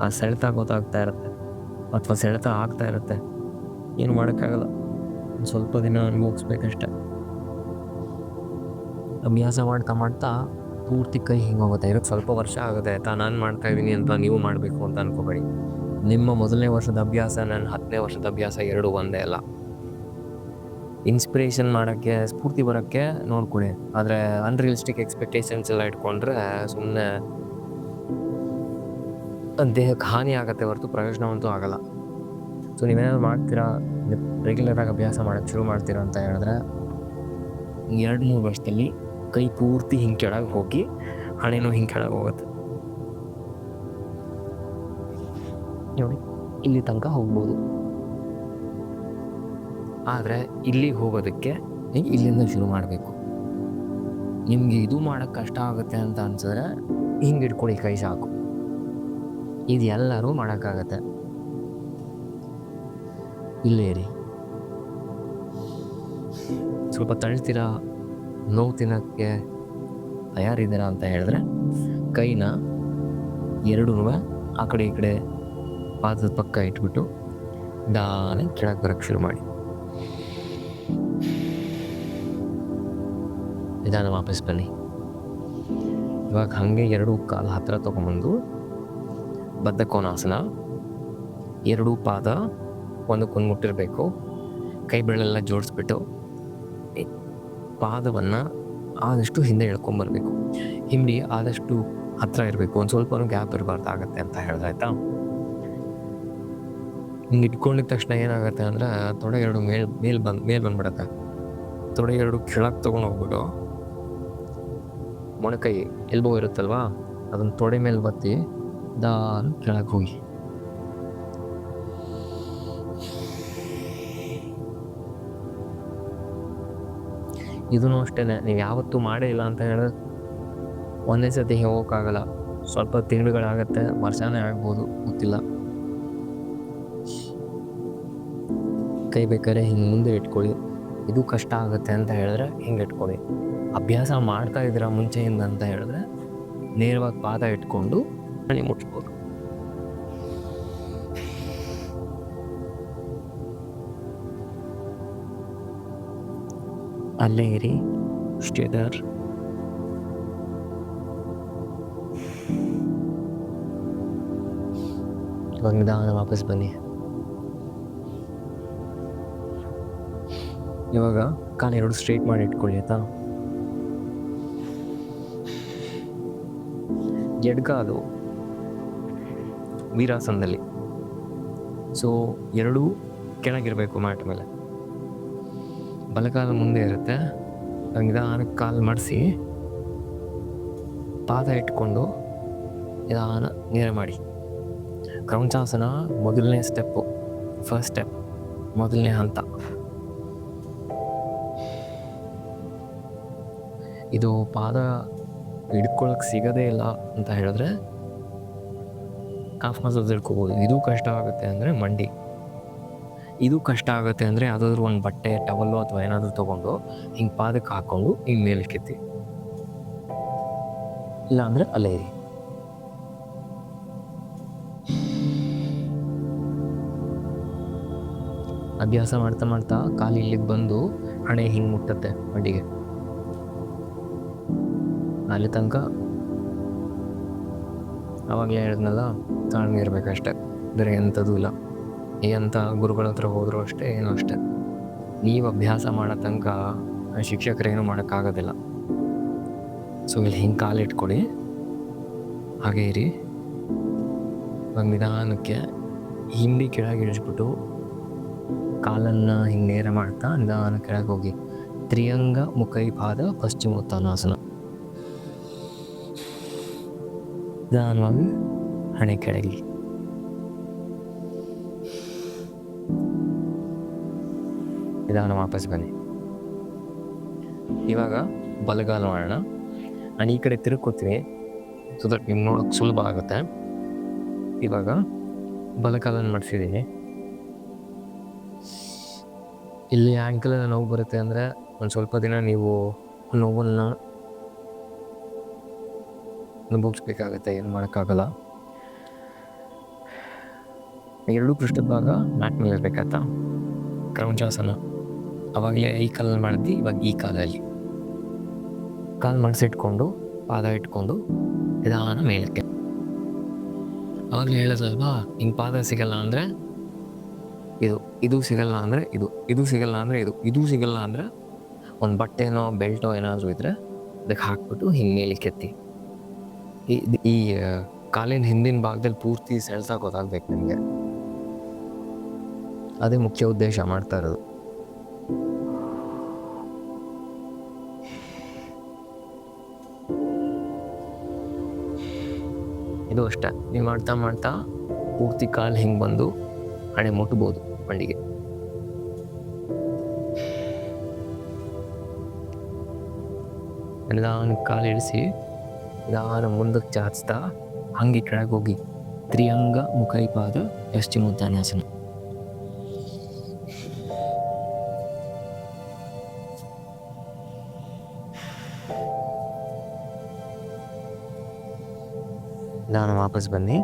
ಆ ಸೆಳೆತ ಗೊತ್ತಾಗ್ತಾ ಇರುತ್ತೆ, ಅಥವಾ ಸೆಳೆತ ಆಗ್ತಾ ಇರುತ್ತೆ. ಏನು ಮಾಡೋಕ್ಕಾಗಲ್ಲ, ಸ್ವಲ್ಪ ದಿನ ಅನುಭವಿಸ್ಬೇಕಷ್ಟೆ. ಅಭ್ಯಾಸ ಮಾಡ್ತಾ ಮಾಡ್ತಾ ಪೂರ್ತಿ ಕೈ ಹಿಂಗೆ ಹೋಗುತ್ತೆ. ಇರೋದು ಸ್ವಲ್ಪ ವರ್ಷ ಆಗುತ್ತೆ ಆಯಿತಾ. ನಾನು ಮಾಡ್ತಾಯಿದ್ದೀನಿ ಅಂತ ನೀವು ಮಾಡಬೇಕು ಅಂತ ಅನ್ಕೋಬೇಡಿ. ನಿಮ್ಮ ಮೊದಲನೇ ವರ್ಷದ ಅಭ್ಯಾಸ, ನನ್ನ 10ನೇ ವರ್ಷದ ಅಭ್ಯಾಸ 2 ಒಂದೇ ಅಲ್ಲ. ಇನ್ಸ್ಪಿರೇಷನ್ ಮಾಡೋಕ್ಕೆ, ಸ್ಫೂರ್ತಿ ಬರೋಕ್ಕೆ ನೋಡ್ಕೊಳ್ಳಿ. ಆದರೆ ಅನ್ರಿಯಲಿಸ್ಟಿಕ್ ಎಕ್ಸ್ಪೆಕ್ಟೇಷನ್ಸ್ ಎಲ್ಲ ಇಟ್ಕೊಂಡ್ರೆ ಸುಮ್ಮನೆ ದೇಹಕ್ಕೆ ಹಾನಿ ಆಗುತ್ತೆ ಹೊರತು ಪ್ರಯೋಜನವಂತೂ ಆಗಲ್ಲ. ಸೊ ನೀವೇನಾದ್ರು ಮಾಡ್ತೀರಾ, ರೆಗ್ಯುಲರಾಗಿ ಅಭ್ಯಾಸ ಮಾಡೋಕ್ಕೆ ಶುರು ಮಾಡ್ತೀರಾ ಅಂತ ಹೇಳಿದ್ರೆ 2-3 ವರ್ಷದಲ್ಲಿ ಕೈ ಪೂರ್ತಿ ಹಿಂಗೆ ಕೆಳಗೆ ಹೋಗಿ ಹಣೆನೂ ಹಿಂಗೆ ಕೆಳಗೆ ಹೋಗುತ್ತೆ ನೋಡಿ. ಇಲ್ಲಿ ತನಕ ಹೋಗ್ಬೋದು. ಆದರೆ ಇಲ್ಲಿಗೆ ಹೋಗೋದಕ್ಕೆ ಇಲ್ಲಿಂದ ಶುರು ಮಾಡಬೇಕು. ನಿಮಗೆ ಇದು ಮಾಡೋಕ್ಕೆ ಕಷ್ಟ ಆಗುತ್ತೆ ಅಂತ ಅನ್ಸಿದ್ರೆ ಹಿಂಗೆ ಇಟ್ಕೊಳ್ಳಿ, ಕೈ ಸಾಕು. ಇದು ಎಲ್ಲರೂ ಮಾಡೋಕ್ಕಾಗತ್ತೆ. ಇಲ್ಲೇ ಇರಿ. ಸ್ವಲ್ಪ ತಳ್ತೀರಾ, ನೋವು ತಿನ್ನೋಕ್ಕೆ ತಯಾರಿದ್ದೀರಾ ಅಂತ ಹೇಳಿದ್ರೆ ಕೈನ ಎರಡೂ ಆ ಕಡೆ ಈ ಕಡೆ ಪಾದದ ಪಕ್ಕ ಇಟ್ಬಿಟ್ಟು ನಿಧಾನ ಕೆಳಗೆ ಬರೋಕ್ಕೆ ಶುರು ಮಾಡಿ. ನಿಧಾನ ವಾಪಸ್ ಬನ್ನಿ. ಇವಾಗ ಹಾಗೆ ಎರಡೂ ಕಾಲು ಹತ್ತಿರ ತೊಗೊಂಬಂದು ಬದ್ಧ ಕೋನಾಸನ. ಎರಡೂ ಪಾದ ಒಂದಕ್ಕೊಂದು ಮುಟ್ಟಿರಬೇಕು. ಕೈ ಬೆರಳೆಲ್ಲ ಜೋಡಿಸ್ಬಿಟ್ಟು ಪಾದವನ್ನು ಆದಷ್ಟು ಹಿಂದೆ ಎಳ್ಕೊಂಬರ್ಬೇಕು. ಹಿಂಡಿ ಆದಷ್ಟು ಹತ್ತಿರ ಇರಬೇಕು, ಒಂದು ಸ್ವಲ್ಪ ಗ್ಯಾಪ್ ಇರಬಾರ್ದಾಗತ್ತೆ ಅಂತ ಹೇಳಿದ್ರಾಯ್ತಾ. ಹಿಂಗೆ ಇಟ್ಕೊಂಡಿದ ತಕ್ಷಣ ಏನಾಗುತ್ತೆ ಅಂದರೆ ತೊಡೆ ಎರಡು ಮೇಲೆ ಬಂದ್ಬಿಡತ್ತೆ. ತೊಡೆ ಎರಡು ಕೆಳಗೆ ತೊಗೊಂಡು ಹೋಗ್ಬಿಟ್ಟು ಮೊಣಕೈ ಎಲ್ಬೋ ಇರುತ್ತಲ್ವಾ, ಅದನ್ನು ತೊಡೆ ಮೇಲೆ ಬತ್ತಿ ಕೆಳಗೆ ಹೋಗಿ. ಇದೂ ಅಷ್ಟೇ, ನೀವು ಯಾವತ್ತೂ ಮಾಡೇ ಇಲ್ಲ ಅಂತ ಹೇಳಿದ್ರೆ ಒಂದೇ ಸತಿ ಹೋಗೋಕ್ಕಾಗಲ್ಲ. ಸ್ವಲ್ಪ ತಿಂಗಳುಗಳಾಗತ್ತೆ, ವರ್ಷನೇ ಆಗ್ಬೋದು, ಗೊತ್ತಿಲ್ಲ. ಕೈ ಬೇಕಾದ್ರೆ ಹಿಂಗೆ ಮುಂದೆ ಇಟ್ಕೊಳ್ಳಿ. ಇದು ಕಷ್ಟ ಆಗುತ್ತೆ ಅಂತ ಹೇಳಿದ್ರೆ ಹಿಂಗೆ ಇಟ್ಕೊಳ್ಳಿ. ಅಭ್ಯಾಸ ಮಾಡ್ತಾ ಇದ್ದೀರಾ ಮುಂಚೆಯಿಂದ ಅಂತ ಹೇಳಿದ್ರೆ ನೇರವಾಗಿ ಪಾದ ಇಟ್ಕೊಂಡು ಹಣೆ ಮುಟ್ಸ್ಬೋದು. ಅಲ್ಲೇ ಇರಿ, ಸ್ಟೇದರ್. ಇವಾಗ ನಿಧಾನ ವಾಪಸ್ ಬನ್ನಿ. ಇವಾಗ ಕಾಲು ಎರಡು ಸ್ಟ್ರೈಟ್ ಮಾಡಿ ಇಟ್ಕೊಳ್ಳಿ ಆಯ್ತಾ. ಎಡ್ಗಾಲು ವೀರಾಸನದಲ್ಲಿ, ಸೊ ಎರಡೂ ಕೆಳಗಿರಬೇಕು ಮ್ಯಾಟ್ ಮೇಲೆ. ಬಲಗಾಲ ಮುಂದೆ ಇರುತ್ತೆ. ನಿಧಾನಕ್ಕೆ ಕಾಲು ಮಾಡಿಸಿ ಪಾದ ಇಟ್ಕೊಂಡು ನಿಧಾನ ನೇರ ಮಾಡಿ. ಕ್ರೌಂಚಾಸನ ಮೊದಲನೇ ಸ್ಟೆಪ್ಪು, ಫಸ್ಟ್ ಸ್ಟೆಪ್, ಮೊದಲನೇ ಹಂತ. ಇದು ಪಾದ ಹಿಡ್ಕೊಳಕ್ಕೆ ಸಿಗೋದೇ ಇಲ್ಲ ಅಂತ ಹೇಳಿದ್ರೆ ಕಾಫ್ ಮಸಲ್ಸ್ ಹಿಡ್ಕೋಬೋದು. ಇದು ಕಷ್ಟ ಆಗುತ್ತೆ ಅಂದರೆ ಮಂಡಿ. ಇದು ಕಷ್ಟ ಆಗುತ್ತೆ ಅಂದರೆ ಯಾವುದಾದ್ರೂ ಒಂದು ಬಟ್ಟೆ, ಟವಲ್ಲು ಅಥವಾ ಏನಾದರೂ ತೊಗೊಂಡು ಹಿಂಗೆ ಪಾದಕ್ಕೆ ಹಾಕ್ಕೊಂಡು ಹಿಂಗೆ ಮೇಲೆ ಕೆತ್ತಿ, ಇಲ್ಲ ಅಂದರೆ ಅಲ್ಲೇ ಇರಿ. ಅಭ್ಯಾಸ ಮಾಡ್ತಾ ಮಾಡ್ತಾ ಕಾಲು ಇಲ್ಲಿಗೆ ಬಂದು ಹಣೆ ಹಿಂಗೆ ಮುಟ್ಟತ್ತೆ ಮಂಡಿಗೆ. ಅಲ್ಲಿ ತನಕ ಆವಾಗಲೇ ಹೇಳಿದ್ನಲ್ಲ, ತಾಳ್ಮೆ ಇರಬೇಕಷ್ಟೆ, ಬೇರೆ ಎಂಥದ್ದು ಇಲ್ಲ. ಎಂಥ ಗುರುಗಳ ಹತ್ರ ಹೋದರೂ ಅಷ್ಟೇ, ಏನೂ ಅಷ್ಟೆ. ನೀವು ಅಭ್ಯಾಸ ಮಾಡೋ ತನಕ ಶಿಕ್ಷಕರೇನು ಮಾಡೋಕ್ಕಾಗೋದಿಲ್ಲ. ಸೊ ಇಲ್ಲಿ ಹಿಂಗೆ ಕಾಲು ಇಟ್ಕೊಳ್ಳಿ, ಹಾಗೆ ಇರಿ. ಇವಾಗ ನಿಧಾನಕ್ಕೆ ಹಿಂಡಿ ಕೆಳಗೆ ಇಳಿಸ್ಬಿಟ್ಟು ಕಾಲನ್ನು ಹಿಂಗೆ ನೇರ ಮಾಡ್ತಾ ನಿಧಾನ ಕೆಳಗೆ ಹೋಗಿ. ತ್ರಿಯಂಗ ಮುಖೈ ಪಾದ ಪಶ್ಚಿಮೋತ್ತಾನಾಸನ. ನಿಧಾನವಾಗಿ ಹಣೆ ಕೆಳಗೆ. ನಿಧಾನ ವಾಪಸ್ ಬನ್ನಿ. ಇವಾಗ ಬಲಗಾಲ ಮಾಡೋಣ. ನಾನು ಈ ಕಡೆ ತಿರುಗ್ಕೋತೀನಿ, ಸೊ ದಟ್ ನಿಮ್ಗೆ ನೋಡೋಕೆ ಸುಲಭ ಆಗುತ್ತೆ. ಇವಾಗ ಬಲಗಾಲನ ಮಾಡಿಸಿದ್ದೀನಿ. ಇಲ್ಲಿ ಆ್ಯಂಕಲಲ್ಲಿ ನೋವು ಬರುತ್ತೆ ಅಂದರೆ ಒಂದು ಸ್ವಲ್ಪ ದಿನ ನೀವು ನೋವನ್ನು ಅನುಭವಿಸ್ಬೇಕಾಗತ್ತೆ, ಏನು ಮಾಡೋಕ್ಕಾಗಲ್ಲ. ಎರಡೂ ಪೃಷ್ಠದ ಭಾಗ ಮ್ಯಾಟ್ ಮೇಲೆ ಇರಬೇಕಾಯ್ತಾ. ಕ್ರೌಂಚಾಸನ ಅವಾಗಲೇ ಈ ಕಾಲಲ್ಲಿ ಮಾಡಿದ್ವಿ, ಇವಾಗ ಈ ಕಾಲಲ್ಲಿ ಕಾಲು ಮನಸ್ಸಿಟ್ಕೊಂಡು ಪಾದ ಇಟ್ಕೊಂಡು ನಿಧಾನ ಮೇಲಕ್ಕೆ. ಅವಾಗಲೇ ಹೇಳೋದಲ್ವಾ, ಹಿಂಗೆ ಪಾದ ಸಿಗಲ್ಲ ಅಂದರೆ ಇದು ಸಿಗಲ್ಲ ಅಂದರೆ ಇದು ಸಿಗಲ್ಲ ಅಂದರೆ ಇದು ಸಿಗಲ್ಲ ಅಂದರೆ ಒಂದು ಬಟ್ಟೆನೋ ಬೆಲ್ಟೋ ಏನಾದರೂ ಇದ್ದರೆ ಅದಕ್ಕೆ ಹಾಕ್ಬಿಟ್ಟು ಹಿಂಗೆ ಮೇಲೆ ಕೆತ್ತಿ. ಈ ಕಾಲಿನ ಹಿಂದಿನ ಭಾಗದಲ್ಲಿ ಪೂರ್ತಿ ಸೆಳ್ಸಾಕ ಗೊತ್ತಾಗ್ಬೇಕು ನಿಮಗೆ. ಅದೇ ಮುಖ್ಯ ಉದ್ದೇಶ ಮಾಡ್ತಾ ಇರೋದು. ಇದು ಅಷ್ಟೇ, ನೀವು ಮಾಡ್ತಾ ಮಾಡ್ತಾ ಪೂರ್ತಿ ಕಾಲು ಹಿಂಗೆ ಬಂದು ಹಣೆ ಮುಟ್ಬೋದು ಮಂಡಿಗೆ. ನಿಧಾನ ಕಾಲು ಇಳಿಸಿ ನಿಧಾನ ಮುಂದಕ್ಕೆ ಚಾಚ್ತಾ ಹಂಗೆ ಕೆಳಗೆ ಹೋಗಿ. ತ್ರಿಯಂಗ ಮುಖೈ ಪಾದ ಪಶ್ಚಿಮೋತ್ತಾನಾಸನ. ನಾನು ವಾಪಸ್ ಬನ್ನಿ.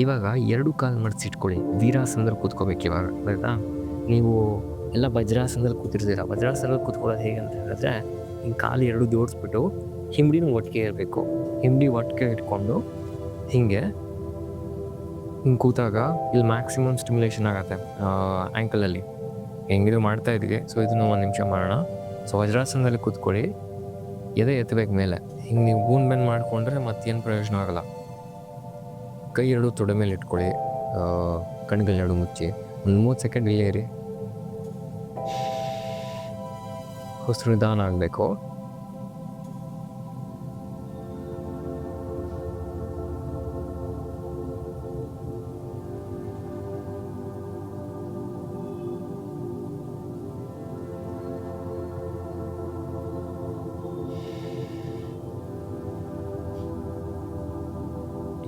ಇವಾಗ 2 ಕಾಲು ಮಡಚಿಟ್ಕೊಳ್ಳಿ. ವೀರಾಸನದಲ್ಲಿ ಕೂತ್ಕೋಬೇಕು ಇವಾಗ, ಆಯಿತಾ? ನೀವು ಎಲ್ಲ ವಜ್ರಾಸನದಲ್ಲಿ ಕೂತಿರ್ತೀರ. ವಜ್ರಾಸನದಲ್ಲಿ ಕೂತ್ಕೊಳ್ಳೋದು ಹೇಗೆ ಅಂತ ಹೇಳಿದ್ರೆ, ಹಿಂಗೆ ಕಾಲು 2 ಜೋಡಿಸ್ಬಿಟ್ಟು ಹಿಂಬಡಿನೂ ಒಟ್ಟಿಗೆ ಇರಬೇಕು. ಹಿಂಬಡಿ ಒಟ್ಟಿಗೆ ಇಟ್ಕೊಂಡು ಹಿಂಗೆ ಕೂತಾಗ ಇಲ್ಲಿ ಮ್ಯಾಕ್ಸಿಮಮ್ ಸ್ಟಿಮ್ಯುಲೇಷನ್ ಆಗುತ್ತೆ ಆ್ಯಂಕಲಲ್ಲಿ. ಹೆಂಗಿದು ಮಾಡ್ತಾ ಇದ್ದೀವಿ. ಸೊ ಇದನ್ನು 1 ನಿಮಿಷ ಮಾಡೋಣ. ಸೊ ವಜ್ರಾಸನದಲ್ಲಿ ಕೂತ್ಕೊಳ್ಳಿ, ಎದೆ ಎತ್ತಬೇಕು ಮೇಲೆ. ಹಿಂಗೆ ನೀವು ಗೂನ್ ಬೆಂಡ್ ಮಾಡಿಕೊಂಡ್ರೆ ಮತ್ತೇನು ಪ್ರಯೋಜನ ಆಗೋಲ್ಲ. ಕೈ 2 ತೊಡೆ ಮೇಲೆ ಇಟ್ಕೊಳ್ಳಿ, ಕಣ್ಗಳು 2 ಮುಚ್ಚಿ ಒಂದು 30 ಸೆಕೆಂಡ್ ಇಲ್ಲೇ ಇರಿ. ಉಸಿರು ನಿಧಾನ ಆಗಬೇಕು.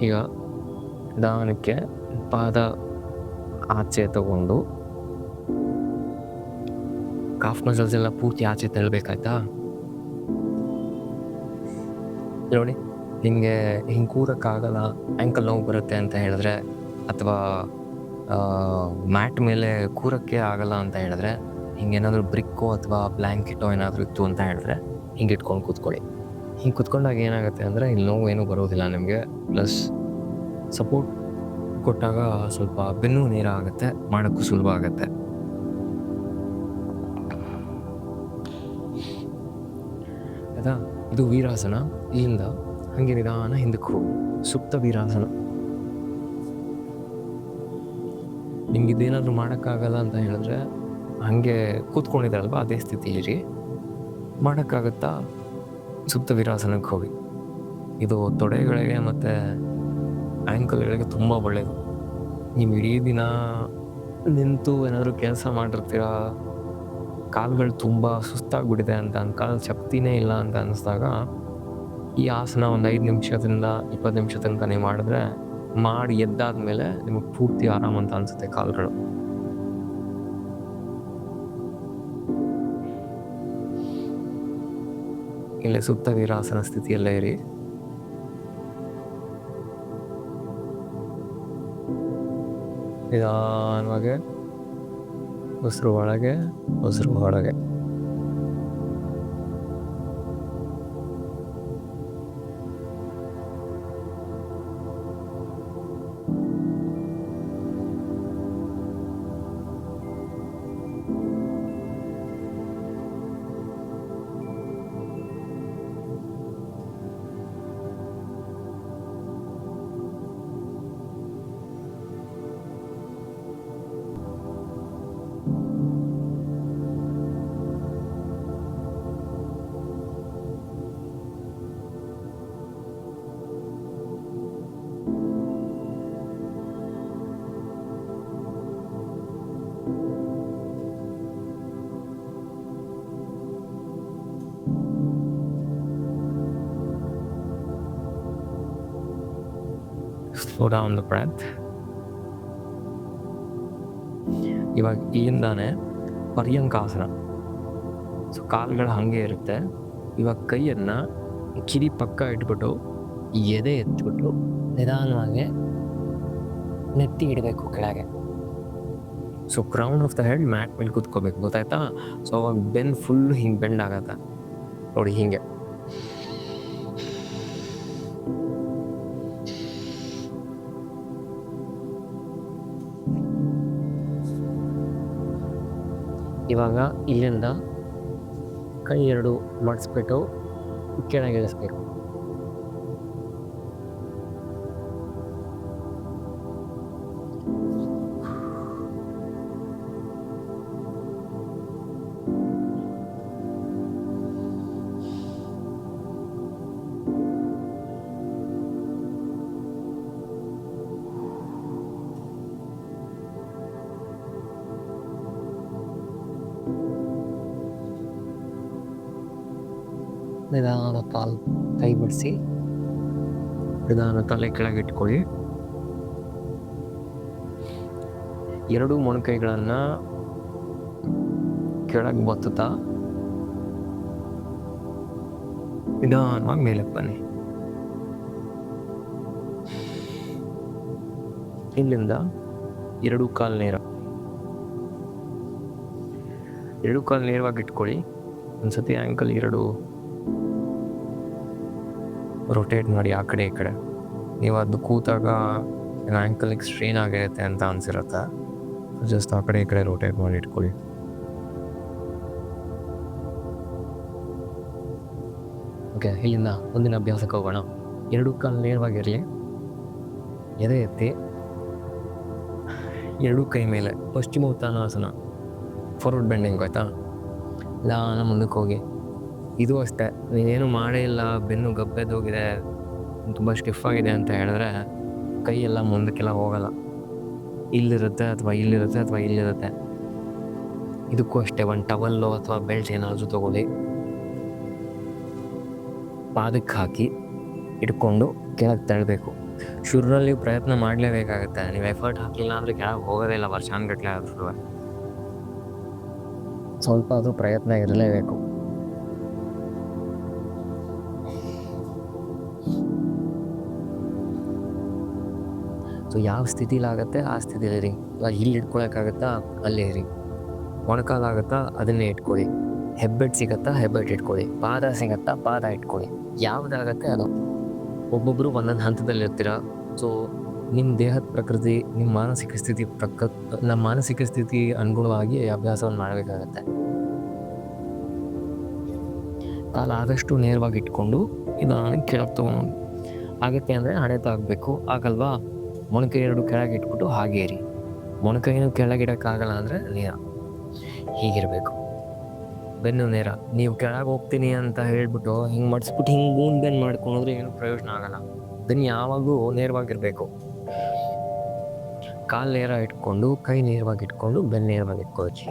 ಈಗ ನಿಧಾನಕ್ಕೆ ಪಾದ ಆಚೆ ತಗೊಂಡು ಕಾಫ್ ಮಸಲ್ಸ್ ಎಲ್ಲ ಪೂರ್ತಿ ಆಚೆ ತಳ್ಳಬೇಕಾಯ್ತಾ? ನೋಡಿ, ಹಿಂಗೆ ಕೂರಕ್ಕಾಗಲ್ಲ, ಆ್ಯಂಕಲ್ ನೋವು ಬರುತ್ತೆ ಅಂತ ಹೇಳಿದ್ರೆ, ಅಥವಾ ಮ್ಯಾಟ್ ಮೇಲೆ ಕೂರಕ್ಕೆ ಆಗಲ್ಲ ಅಂತ ಹೇಳಿದ್ರೆ, ಹಿಂಗೇನಾದರೂ ಬ್ರಿಕ್ಕೋ ಅಥವಾ ಬ್ಲ್ಯಾಂಕೆಟೋ ಏನಾದರೂ ಇತ್ತು ಅಂತ ಹೇಳಿದ್ರೆ ಹಿಂಗೆ ಇಟ್ಕೊಂಡು ಕೂತ್ಕೊಳ್ಳಿ. ಹಿಂಗೆ ಕೂತ್ಕೊಂಡಾಗ ಏನಾಗುತ್ತೆ ಅಂದರೆ ಇಲ್ಲಿ ನೋವು ಏನೂ ಬರೋದಿಲ್ಲ ನಿಮಗೆ. ಪ್ಲಸ್ ಸಪೋರ್ಟ್ ಕೊಟ್ಟಾಗ ಸ್ವಲ್ಪ ಬೆನ್ನು ನೇರ ಆಗುತ್ತೆ, ಮಾಡೋಕ್ಕೂ ಸುಲಭ ಆಗುತ್ತೆ. ಆಯಿತಾ? ಇದು ವೀರಾಸನ. ಇಲ್ಲಿಂದ ಹಾಗೆ ನಿಧಾನ ಹಿಂದಕ್ಕೆ ಹೋಗಿ ಸುಪ್ತ ವೀರಾಸನ. ನಿಮ್ಗೆ ಇದೇನಾದರೂ ಮಾಡೋಕ್ಕಾಗಲ್ಲ ಅಂತ ಹೇಳಿದ್ರೆ ಹಾಗೆ ಕೂತ್ಕೊಂಡಿದ್ದಾರಲ್ವ ಅದೇ ಸ್ಥಿತಿಲಿರಿ. ಮಾಡೋಕ್ಕಾಗುತ್ತಾ? ಸುಪ್ತ ವೀರಾಸನಕ್ಕೆ ಹೋಗಿ. ಇದು ತೊಡೆಗಳಿಗೆ ಮತ್ತು ಆ್ಯಂಕಲ್ಗಳಿಗೆ ತುಂಬ ಒಳ್ಳೆಯದು. ನೀವು ಇಡೀ ದಿನ ನಿಂತು ಏನಾದರೂ ಕೆಲಸ ಮಾಡಿರ್ತೀರ, ಕಾಲುಗಳು ತುಂಬ ಸುಸ್ತಾಗ್ಬಿಟ್ಟಿದೆ ಅಂತ, ಕಾಲು ಶಕ್ತಿನೇ ಇಲ್ಲ ಅಂತ ಅನ್ನಿಸ್ದಾಗ ಈ ಆಸನ ಒಂದು 5 ನಿಮಿಷದಿಂದ 20 ನಿಮಿಷ ತನಕ ನೀವು ಮಾಡಿದ್ರೆ, ಮಾಡಿ ಎದ್ದಾದ್ಮೇಲೆ ನಿಮಗೆ ಪೂರ್ತಿ ಆರಾಮ ಅಂತ ಅನಿಸುತ್ತೆ ಕಾಲುಗಳು. ಇಲ್ಲೇ ಸುಪ್ತ ವೀರಾಸನ ಸ್ಥಿತಿಯಲ್ಲೇ ಇರಿ. ನಿಧಾನವಾಗಿ ಉಸಿರು ಒಳಗೆ, ಉಸಿರು ಹೊರಗೆ. Slow down the breath. ಇವಾಗ ಇಲ್ಲಿಂದಾನೆ ಪರ್ಯಂಕಾಸನ. ಸೊ ಕಾಲುಗಳು ಹಾಗೆ ಇರುತ್ತೆ. ಇವಾಗ ಕೈಯನ್ನು ಕಿರಿ ಪಕ್ಕ ಇಟ್ಬಿಟ್ಟು ಎದೆ ಎತ್ಬಿಟ್ಟು ನಿಧಾನವಾಗಿ ನೆತ್ತಿ ಇಡಬೇಕು ಕೆಳಗೆ. So crown of the head mat ಮೇಲೆ ಕೂತ್ಕೋಬೇಕು, ಗೊತ್ತಾಯ್ತಾ? ಸೊ ಅವಾಗ ಬೆನ್ ಫುಲ್ ಹಿಂಗೆ ಬೆಂಡ್ ಆಗತ್ತೆ ನೋಡಿ, ಹಿಂಗೆ. ಇವಾಗ ಇಲ್ಲಿಂದ ಕೈ 2 ಮಡಿಸ್ಬಿಟ್ಟು ಕೆಳಗೆ ಇಳಿಸ್ಬೇಕು. ನಿಧಾನ ಕಾಲು ಕೈ ಬಿಡಿಸಿ ನಿಧಾನ ತಲೆ ಕೆಳಗೆ ಇಟ್ಕೊಳ್ಳಿ. 2 ಮೊಣಕೈಗಳನ್ನು ಕೆಳಗೆ ಬತ್ತುತ್ತಾ ನಿಧಾನವಾಗಿ ಮೇಲಕ್ಕೆ ಬನ್ನಿ. ಇಲ್ಲಿಂದ ಎರಡು ಕಾಲು ನೇರವಾಗಿ ಇಟ್ಕೊಳ್ಳಿ. ಒಂದ್ಸತಿ ಆ್ಯಂಕಲ್ ಎರಡು ರೊಟೇಟ್ ಮಾಡಿ ಆ ಕಡೆ ಈ ಕಡೆ. ನೀವು ಅದು ಕೂತಾಗ ಆ್ಯಂಕಲಿಗೆ ಸ್ಟ್ರೈನ್ ಆಗಿರುತ್ತೆ ಅಂತ ಅನಿಸಿರುತ್ತೆ. ಜಸ್ಟ್ ಆ ಕಡೆ ಈ ಕಡೆ ರೊಟೇಟ್ ಮಾಡಿ ಇಟ್ಕೊಳ್ಳಿ. ಓಕೆ, ಇಲ್ಲಿಂದ ಮುಂದಿನ ಅಭ್ಯಾಸಕ್ಕೆ ಹೋಗೋಣ. ಎರಡು ಕಾಲು ನೇರವಾಗಿರಲಿ. ಎದೆ ಎತ್ತಿ ಎರಡು ಕೈ ಮೇಲೆ ಪಶ್ಚಿಮ ಉತ್ಥಾನಾಸನ, ಫಾರ್ವರ್ಡ್ ಬೆಂಡಿಂಗ್, ಆಯಿತಾ? ಲಾನ ಮುಂದಕ್ಕೆ ಹೋಗಿ. ಇದು ಅಷ್ಟೇ, ನೀನೇನು ಮಾಡೇ ಇಲ್ಲ, ಬೆನ್ನು ಗಬ್ಬೆದೋಗಿದೆ, ತುಂಬ ಸ್ಟಿಫ್ ಆಗಿದೆ ಅಂತ ಹೇಳಿದ್ರೆ ಕೈ ಎಲ್ಲ ಮುಂದಕ್ಕೆಲ್ಲ ಹೋಗಲ್ಲ. ಇಲ್ಲಿರುತ್ತೆ ಅಥವಾ ಇಲ್ಲಿರುತ್ತೆ ಅಥವಾ ಇಲ್ಲಿರುತ್ತೆ. ಇದಕ್ಕೂ ಅಷ್ಟೇ, ಒಂದು ಟವಲ್ಲು ಅಥವಾ ಬೆಲ್ಟ್ ಏನಾದರೂ ತೊಗೊಳ್ಳಿ, ಪಾದಕ್ಕೆ ಹಾಕಿ ಇಟ್ಕೊಂಡು ಕೆಳಗೆ ತಳ್ಳಬೇಕು. ಶುರುನಲ್ಲಿ ಪ್ರಯತ್ನ ಮಾಡಲೇಬೇಕಾಗತ್ತೆ. ನೀವು ಎಫರ್ಟ್ ಹಾಕಲಿಲ್ಲ ಅಂದರೆ ಕೆಳಗೆ ಹೋಗೋದೇ ಇಲ್ಲ ವರ್ಷಾನ್ಗಟ್ಲೆ ಆದ್ರೂ. ಸ್ವಲ್ಪ ಅದು ಪ್ರಯತ್ನ ಇರಲೇಬೇಕು. ಸೊ ಯಾವ ಸ್ಥಿತಿಲಾಗತ್ತೆ ಆ ಸ್ಥಿತಿಲಿರಿ. ಇವಾಗ ಇಲ್ಲಿ ಇಟ್ಕೊಳಕ್ಕಾಗತ್ತಾ ಅಲ್ಲೇ ಇರಿ. ಮೊಣಕಾಲಾಗತ್ತಾ ಅದನ್ನೇ ಇಟ್ಕೊಳ್ಳಿ. ಹೆಬ್ಬೆಟ್ ಸಿಗತ್ತಾ ಹೆಬ್ಬೆಟ್ ಇಟ್ಕೊಳ್ಳಿ. ಪಾದ ಸಿಗತ್ತಾ ಪಾದ ಇಟ್ಕೊಳ್ಳಿ. ಯಾವುದಾಗತ್ತೆ ಅದು. ಒಬ್ಬೊಬ್ಬರು ಒಂದೊಂದು ಹಂತದಲ್ಲಿ ಇರ್ತೀರ. ಸೊ ನಿಮ್ಮ ದೇಹದ ಪ್ರಕೃತಿ, ನಿಮ್ಮ ಮಾನಸಿಕ ಸ್ಥಿತಿ ಅನುಗುಣವಾಗಿ ಅಭ್ಯಾಸವನ್ನು ಮಾಡಬೇಕಾಗತ್ತೆ. ಕಾಲು ಆದಷ್ಟು ನೇರವಾಗಿ ಇಟ್ಕೊಂಡು ಇದನ್ನು ಕೆಳಗೆ ತೊಗೊಂಡು ಆಗತ್ತೆ ಅಂದರೆ ಹಣೆತ ಆಗಬೇಕು. ಆಗಲ್ವಾ? ಮೊಣಕೈ ಎರಡು ಕೆಳಗೆ ಇಟ್ಬಿಟ್ಟು ಹಾಗೆ ಇರಿ. ಮೊಣಕೈನು ಕೆಳಗಿಡೋಕ್ಕಾಗಲ್ಲ ಅಂದರೆ ನೇರ ಹೀಗಿರಬೇಕು. ಬೆನ್ನು ನೇರ. ನೀವು ಕೆಳಗೆ ಹೋಗ್ತೀನಿ ಅಂತ ಹೇಳ್ಬಿಟ್ಟು ಹಿಂಗೆ ಮಾಡಿಸ್ಬಿಟ್ಟು ಹಿಂಗೆ ಗೂನ್ ಬೆನ್ನು ಮಾಡ್ಕೊಂಡ್ರೆ ಏನು ಪ್ರಯೋಜನ ಆಗಲ್ಲ. ಬೆನ್ನು ಯಾವಾಗೂ ನೇರವಾಗಿರಬೇಕು. ಕಾಲು ನೇರ ಇಟ್ಕೊಂಡು ಕೈ ನೇರವಾಗಿ ಇಟ್ಕೊಂಡು ಬೆನ್ನು ನೇರವಾಗಿ ಇಟ್ಕೊಳ್ಳಿ.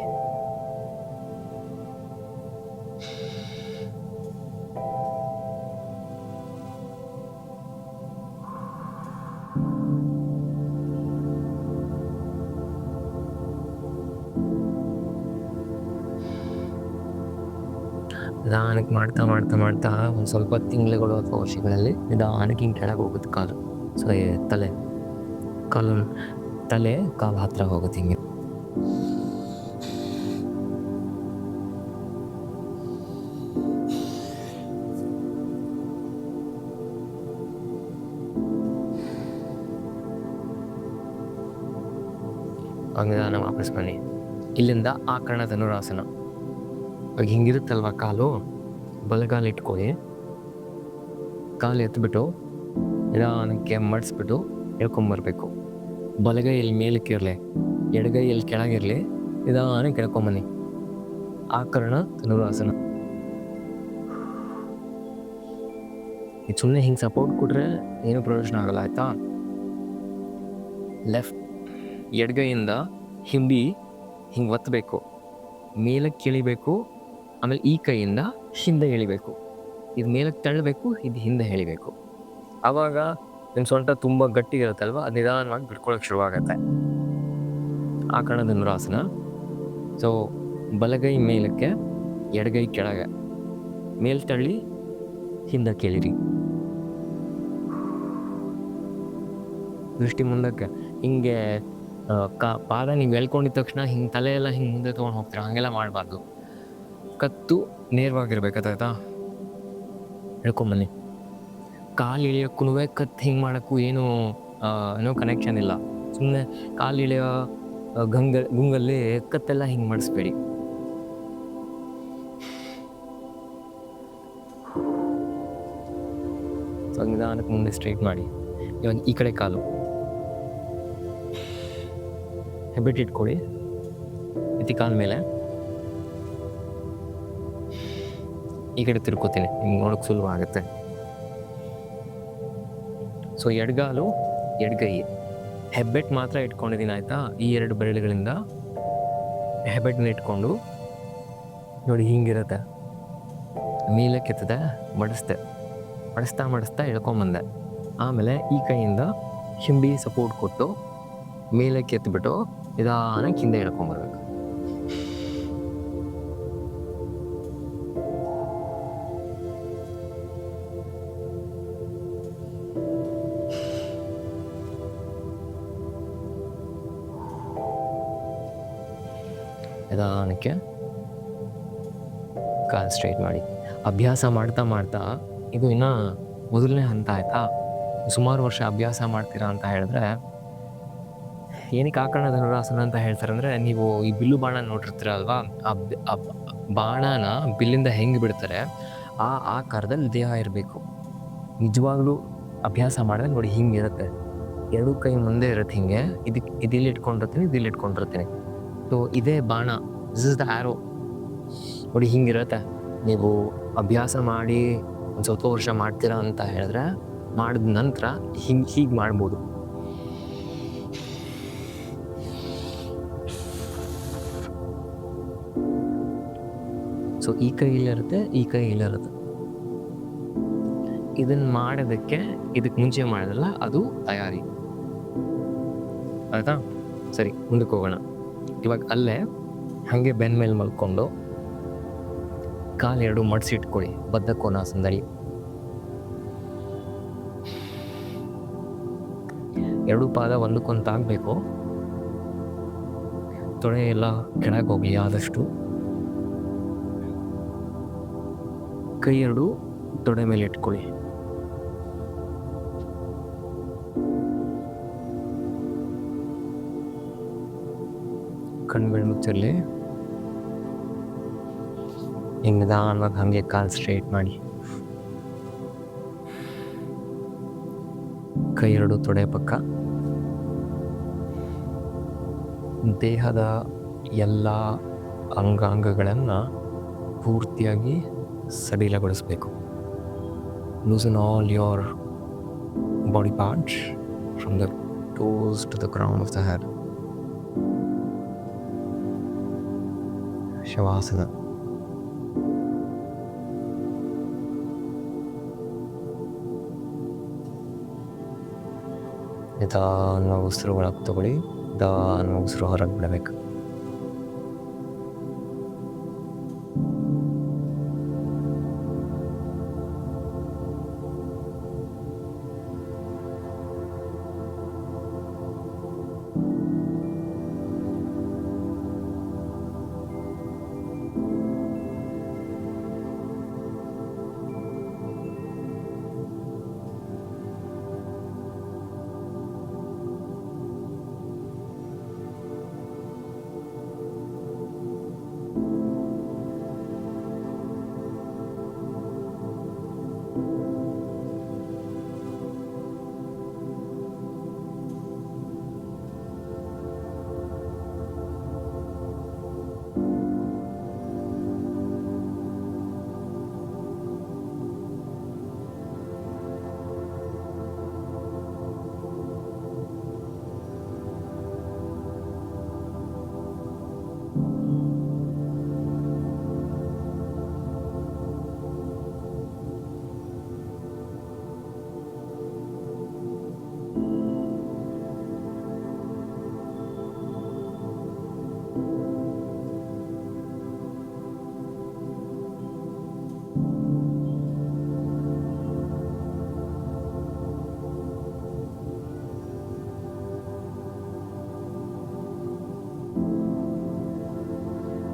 ನಿಧಾನಕ್ಕೆ ಮಾಡ್ತಾ ಮಾಡ್ತಾ ಮಾಡ್ತಾ ಒಂದು ಸ್ವಲ್ಪ ತಿಂಗಳುಗಳು ಅಥವಾ ವರ್ಷಗಳಲ್ಲಿ ನಿಧಾನಕ್ಕೆ ಹಿಂಗೆ ಕೆಳಗೆ ಹೋಗುತ್ತೆ ಕಾಲು. ಸೊ ತಲೆ ಕಾಲು ಹತ್ತಿರ ಹೋಗುತ್ತೆ ಹಿಂಗೆ. ನಿಧಾನ ವಾಪಸ್ ಬನ್ನಿ. ಇಲ್ಲಿಂದ ಆಕರ್ಣ ಧನುರಾಸನ. ಹಿಂಗಿರುತ್ತಲ್ವ ಕಾಲು, ಬಲಗಾಲು ಇಟ್ಕೊಳ್ಳಿ. ಕಾಲು ಎತ್ಬಿಟ್ಟು ನಿಧಾನಕ್ಕೆ ಮಡಿಸ್ಬಿಟ್ಟು ಎಳ್ಕೊಂಬರ್ಬೇಕು. ಬಲಗೈ ಇಲ್ಲಿ ಮೇಲಕ್ಕೆ ಇರಲಿ, ಎಡಗೈ ಇಲ್ಲಿ ಕೆಳಗಿರಲಿ. ನಿಧಾನಕ್ಕೆ ಎಳ್ಕೊಂಬನ್ನಿ. ಆಕರ್ಣ ಧನುರಾಸನ. ಇದು ಸುಮ್ಮನೆ ಹಿಂಗೆ ಸಪೋರ್ಟ್ ಕೊಟ್ರೆ ಏನೂ ಪ್ರಯೋಜನ ಆಗಲ್ಲ, ಆಯಿತಾ? ಎಡಗೈಯಿಂದ ಹಿಂಬಿ ಹಿಂಗೆ ಒತ್ತಬೇಕು, ಮೇಲಕ್ಕೆ ಎಳಿಬೇಕು. ಆಮೇಲೆ ಈ ಕೈಯಿಂದ ಹಿಂದೆ ಎಳಿಬೇಕು. ಇದು ಮೇಲಕ್ಕೆ ತಳ್ಳಬೇಕು, ಇದು ಹಿಂದೆ ಎಳಿಬೇಕು. ಆವಾಗ ನಿಮ್ಮ ಸೊಂಟ ತುಂಬ ಗಟ್ಟಿ ಇರುತ್ತಲ್ವ, ಅದು ನಿಧಾನವಾಗಿ ಬಿಡ್ಕೊಳ್ಳೋಕೆ ಶುರುವಾಗತ್ತೆ. ಆಕರ್ಣ ಧನುರಾಸನ. ಸೊ ಬಲಗೈ ಮೇಲಕ್ಕೆ, ಎಡಗೈ ಕೆಳಗೆ, ಮೇಲ್ ತಳ್ಳಿ ಹಿಂದಕ್ಕೆ ಎಳಿರಿ. ದೃಷ್ಟಿ ಮುಂದಕ್ಕೆ. ಹಿಂಗೆ ಪಾದ ನೀವು ಎಳ್ಕೊಂಡಿದ್ದ ತಕ್ಷಣ ಹಿಂಗೆ ತಲೆ ಎಲ್ಲ ಹಿಂಗೆ ಮುಂದೆ ತೊಗೊಂಡು ಹೋಗ್ತೀರ, ಹಾಗೆಲ್ಲ ಮಾಡಬಾರ್ದು. ಕತ್ತು ನೇರವಾಗಿರ್ಬೇಕಾಯ್ತಾ? ಹೇಳ್ಕೊಂಬನ್ನಿ. ಕಾಲು ಇಳಿಯೋಕ್ಕೂ ಕತ್ತು ಹಿಂಗೆ ಮಾಡೋಕ್ಕೂ ಏನೋ ಕನೆಕ್ಷನ್ ಇಲ್ಲ. ಸುಮ್ಮನೆ ಕಾಲು ಇಳಿಯೋ ಗುಂಗಲ್ಲಿ ಕತ್ತೆಲ್ಲ ಹಿಂಗೆ ಮಾಡಿಸ್ಬೇಡಿ. ನಿಧಾನಕ್ಕೆ ಮುಂದೆ ಸ್ಟ್ರೈಟ್ ಮಾಡಿ. ಇವಾಗ ಈ ಕಡೆ ಕಾಲು ಹೆಬ್ಬೆಟ್ ಇಟ್ಕೊಳ್ಳಿ. ಇತಿ ಕಾಲ ಮೇಲೆ ಈ ಕಡೆ ತಿರ್ಕೋತೀನಿ, ನಿಮ್ಗೆ ನೋಡೋಕೆ ಸುಲಭ ಆಗುತ್ತೆ. ಸೊ ಎಡಗಾಲು ಎಡಗೈ ಹೆಬ್ಬೆಟ್ ಮಾತ್ರ ಇಟ್ಕೊಂಡಿದ್ದೀನಿ, ಆಯಿತಾ? ಈ ಎರಡು ಬೆರಳುಗಳಿಂದ ಹೆಬ್ಬೆಟ್ಟನ್ನ ಇಟ್ಕೊಂಡು ನೋಡಿ ಹಿಂಗಿರುತ್ತೆ. ಮೇಲಕ್ಕೆ ಎತ್ತದೆ, ಮಡಿಸ್ತಾ ಎಳ್ಕೊಂಬಂದೆ. ಆಮೇಲೆ ಈ ಕೈಯಿಂದ ಹಿಂಬಿ ಸಪೋರ್ಟ್ ಕೊಟ್ಟು ಮೇಲಕ್ಕೆ ಎತ್ಬಿಟ್ಟು ನಿಧಾನಕ್ಕೆ ಹಿಂದೆ ಎಳ್ಕೊಂಬರ್ಬೇಕು. ನಿಧಾನಕ್ಕೆ ಕಾಲು ಸ್ಟ್ರೈಟ್ ಮಾಡಿ. ಅಭ್ಯಾಸ ಮಾಡ್ತಾ ಮಾಡ್ತಾ ಇದು ಇನ್ನೂ ಮೊದಲನೇ ಹಂತ ಆಯಿತಾ. ಸುಮಾರು ವರ್ಷ ಅಭ್ಯಾಸ ಮಾಡ್ತೀರಾ ಅಂತ ಹೇಳಿದ್ರೆ, ಏನಕ್ಕೆ ಆಕರ್ಣ ಧನುರಾಸನ ಅಂತ ಹೇಳ್ತಾರೆ ಅಂದರೆ, ನೀವು ಈ ಬಿಲ್ಲು ಬಾಣ ನೋಡಿರ್ತೀರ ಅಲ್ವಾ, ಆ ಬಾಣನ ಬಿಲ್ಲಿಂದ ಹೆಂಗೆ ಬಿಡ್ತಾರೆ ಆ ಆಕಾರದಲ್ಲಿ ದೇಹ ಇರಬೇಕು. ನಿಜವಾಗ್ಲೂ ಅಭ್ಯಾಸ ಮಾಡಿದ್ರೆ ನೋಡಿ ಹಿಂಗಿರುತ್ತೆ, ಎರಡೂ ಕೈ ಮುಂದೆ ಇರುತ್ತೆ, ಹಿಂಗೆ ಇಲ್ಲಿ ಇಟ್ಕೊಂಡಿರ್ತೀನಿ, ಇಲ್ಲಿ ಇಟ್ಕೊಂಡಿರ್ತೀನಿ. ಸೊ ಇದೇ ಬಾಣ, ದಿಸ್ ಇಸ್ ದ ಆ್ಯರೋ. ನೋಡಿ ಹಿಂಗಿರುತ್ತೆ. ನೀವು ಅಭ್ಯಾಸ ಮಾಡಿ ಒಂದು ಸ್ವಲ್ಪ ವರ್ಷ ಮಾಡ್ತೀರಾ ಅಂತ ಹೇಳಿದ್ರೆ, ಮಾಡಿದ ನಂತರ ಹೀಗೆ ಮಾಡ್ಬೋದು. ಸೊ ಈ ಕೈ ಇಲ್ಲಿರುತ್ತೆ, ಈ ಕೈ ಇಲ್ಲಿರುತ್ತೆ. ಇದನ್ನು ಮಾಡೋದಕ್ಕೆ ಇದಕ್ಕೆ ಮುಂಚೆ ಮಾಡಿದ್ರಲ್ಲ ಅದು ತಯಾರಿ ಆಯ್ತಾ. ಸರಿ, ಮುಂದಕ್ಕೆ ಹೋಗೋಣ. ಇವಾಗ ಅಲ್ಲೇ ಹಾಗೆ ಬೆನ್ನ ಮೇಲೆ ಮಲ್ಕೊಂಡು ಕಾಲೆರಡು ಮಡಿಸಿಟ್ಕೊಳ್ಳಿ ಬದ್ಧ ಕೋನಾಸನದಲ್ಲಿ. ಎರಡು ಪಾದ ಒಂದಕ್ಕೊಂದು ತಾಗಬೇಕು. ತೊಡೆ ಎಲ್ಲ ಕೆಳಗೆ ಹೋಗಲಿ ಆದಷ್ಟು. ಕೈ ಎರಡು ತೊಡೆ ಮೇಲೆ ಇಟ್ಕೊಳ್ಳಿ. ಕಣ್ಣುಗಳು ಮುಚ್ಚಿರಲಿ. ಹಿಂಗೆ ನಿಧಾನವಾಗಿ ಹಾಗೆ ಕಾಲು ಸ್ಟ್ರೈಟ್ ಮಾಡಿ. ಕೈ ಎರಡು ತೊಡೆ ಪಕ್ಕ. ದೇಹದ ಎಲ್ಲ ಅಂಗಾಂಗಗಳನ್ನು ಪೂರ್ತಿಯಾಗಿ ಸಡಿಲಗೊಳಿಸಬೇಕು. Loosen all your body parts from the toes to the crown of the head. Shavasana. ನಿಧಾನವಾಗಿ ಉಸಿರು ಒಳಗೆ ತಗೊಳ್ಳಿ, ನಿಧಾನವಾಗಿ ಉಸಿರು ಹೊರಗೆ ಬಿಡಬೇಕು.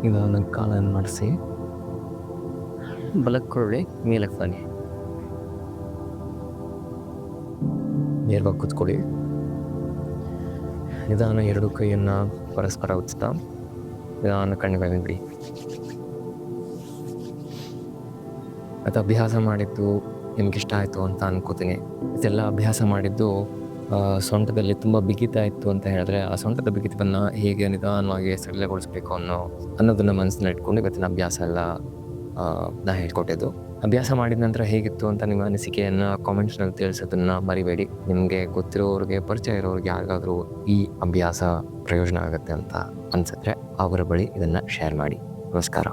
ನಿಧಾನ ಕಾಲನ್ನು ಮಾಡಿಸಿ ಬಲಕ್ಕೆ ಮೇಲಕ್ಕೆ ಬನ್ನಿ. ನೇರವಾಗಿ ಕೂತ್ಕೊಳ್ಳಿ. ನಿಧಾನ ಎರಡು ಕೈಯನ್ನು ಪರಸ್ಪರ ಉಚ್ತಾ ನಿಧಾನ ಕಣ್ಣುಗಳನ್ನು ಬಿಡಿ. ಅದು ಅಭ್ಯಾಸ ಮಾಡಿದ್ದು ನಿಮ್ಗೆ ಇಷ್ಟ ಆಯಿತು ಅಂತ ಅನ್ಕೋತೀನಿ. ಇದೆಲ್ಲ ಅಭ್ಯಾಸ ಮಾಡಿದ್ದು ಸೊಂಟದಲ್ಲಿ ತುಂಬ ಬಿಗಿತ ಇತ್ತು ಅಂತ ಹೇಳಿದ್ರೆ, ಆ ಸೊಂಟದ ಬಿಗಿತವನ್ನು ಹೇಗೆ ನಿಧಾನವಾಗಿ ಸಡಿಲಗೊಳಿಸ್ಬೇಕು ಅನ್ನೋದನ್ನು ಮನಸ್ಸಿನಲ್ಲಿ ಇಟ್ಕೊಂಡು ಇವತ್ತಿನ ಅಭ್ಯಾಸ ಎಲ್ಲ ನಾ ಹೇಳ್ಕೊಟ್ಟಿದ್ದು. ಅಭ್ಯಾಸ ಮಾಡಿದ ನಂತರ ಹೇಗಿತ್ತು ಅಂತ ನಿಮ್ಮ ಅನಿಸಿಕೆಯನ್ನು ಕಾಮೆಂಟ್ಸ್ನಲ್ಲಿ ತಿಳಿಸೋದನ್ನು ಮರಿಬೇಡಿ. ನಿಮಗೆ ಗೊತ್ತಿರೋರಿಗೆ, ಪರಿಚಯ ಇರೋರಿಗೆ ಯಾರಿಗಾದರೂ ಈ ಅಭ್ಯಾಸ ಪ್ರಯೋಜನ ಆಗುತ್ತೆ ಅಂತ ಅನಿಸಿದ್ರೆ ಅವರ ಬಳಿ ಇದನ್ನು ಶೇರ್ ಮಾಡಿ. ನಮಸ್ಕಾರ.